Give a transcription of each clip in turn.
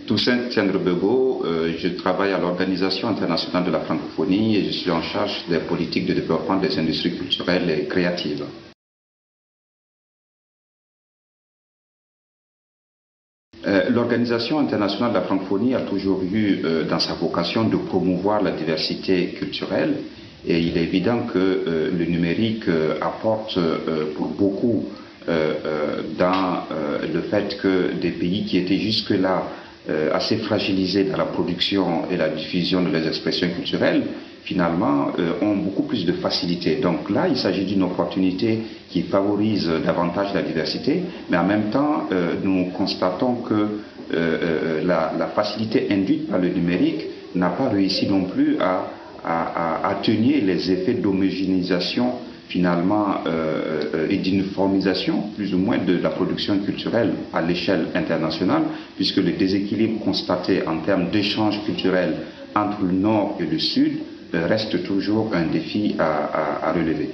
Toussaint Tiendrebego, je travaille à l'Organisation internationale de la francophonie et je suis en charge des politiques de développement des industries culturelles et créatives. L'Organisation internationale de la francophonie a toujours eu dans sa vocation de promouvoir la diversité culturelle et il est évident que le numérique apporte pour beaucoup dans le fait que des pays qui étaient jusque-là assez fragilisés dans la production et la diffusion de leurs expressions culturelles, finalement, ont beaucoup plus de facilité. Donc là, il s'agit d'une opportunité qui favorise davantage la diversité, mais en même temps, nous constatons que la facilité induite par le numérique n'a pas réussi non plus à atténuer les effets d'homogénéisation finalement et d'uniformisation plus ou moins de la production culturelle à l'échelle internationale, puisque le déséquilibre constaté en termes d'échanges culturels entre le Nord et le Sud reste toujours un défi à relever.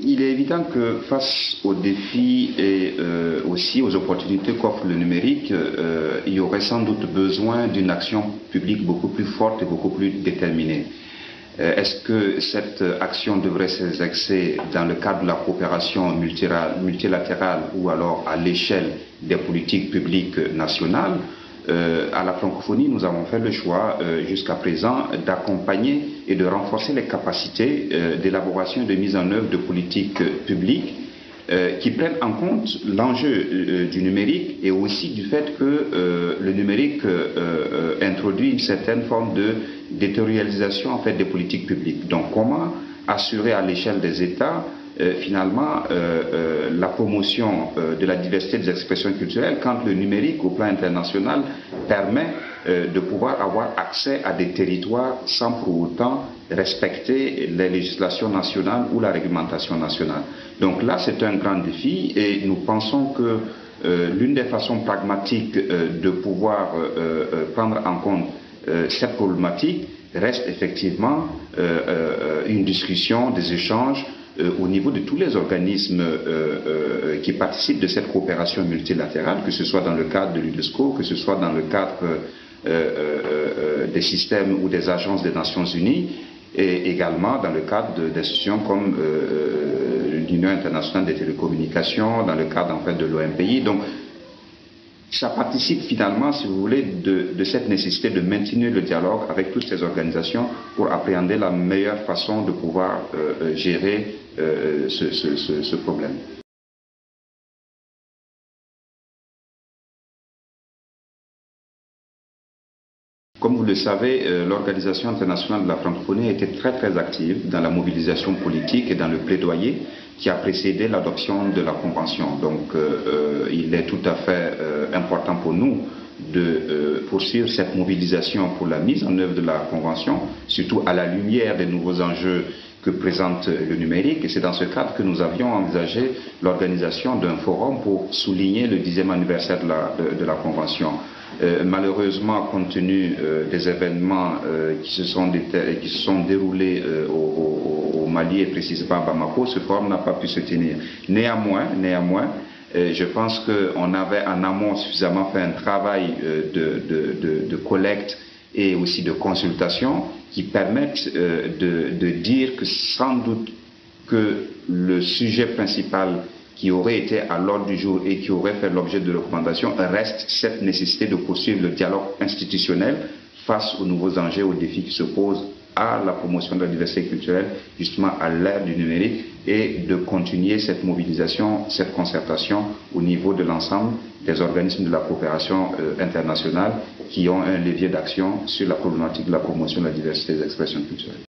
Il est évident que face aux défis et aussi aux opportunités qu'offre le numérique, il y aurait sans doute besoin d'une action publique beaucoup plus forte et beaucoup plus déterminée. Est-ce que cette action devrait s'exercer dans le cadre de la coopération multilatérale ou alors à l'échelle des politiques publiques nationales? À la francophonie, nous avons fait le choix jusqu'à présent d'accompagner et de renforcer les capacités d'élaboration et de mise en œuvre de politiques publiques qui prennent en compte l'enjeu du numérique et aussi du fait que le numérique introduit une certaine forme de déterritorialisation en fait des politiques publiques. Donc comment assurer à l'échelle des États finalement la promotion de la diversité des expressions culturelles quand le numérique au plan international permet de pouvoir avoir accès à des territoires sans pour autant respecter les législations nationales ou la réglementation nationale. Donc là c'est un grand défi et nous pensons que l'une des façons pragmatiques de pouvoir prendre en compte cette problématique reste effectivement une discussion, des échanges au niveau de tous les organismes qui participent de cette coopération multilatérale, que ce soit dans le cadre de l'UNESCO, que ce soit dans le cadre des systèmes ou des agences des Nations Unies, et également dans le cadre d'institutions comme l'Union internationale des télécommunications, dans le cadre en fait de l'OMPI. Donc, ça participe finalement, si vous voulez, de cette nécessité de maintenir le dialogue avec toutes ces organisations pour appréhender la meilleure façon de pouvoir gérer ce problème. Comme vous le savez, l'Organisation internationale de la francophonie a été très active dans la mobilisation politique et dans le plaidoyer qui a précédé l'adoption de la Convention. Donc il est tout à fait important pour nous de poursuivre cette mobilisation pour la mise en œuvre de la Convention, surtout à la lumière des nouveaux enjeux que présente le numérique. Et c'est dans ce cadre que nous avions envisagé l'organisation d'un forum pour souligner le 10e anniversaire de la Convention. Malheureusement, compte tenu des événements qui se sont déroulés au Mali et précisément à Bamako, ce forum n'a pas pu se tenir. Néanmoins, je pense qu'on avait en amont suffisamment fait un travail de collecte et aussi de consultation qui permettent de dire que sans doute que le sujet principal qui aurait été à l'ordre du jour et qui aurait fait l'objet de recommandations reste cette nécessité de poursuivre le dialogue institutionnel face aux nouveaux enjeux, aux défis qui se posent à la promotion de la diversité culturelle, justement à l'ère du numérique, et de continuer cette mobilisation, cette concertation au niveau de l'ensemble des organismes de la coopération internationale qui ont un levier d'action sur la problématique de la promotion de la diversité des expressions culturelles.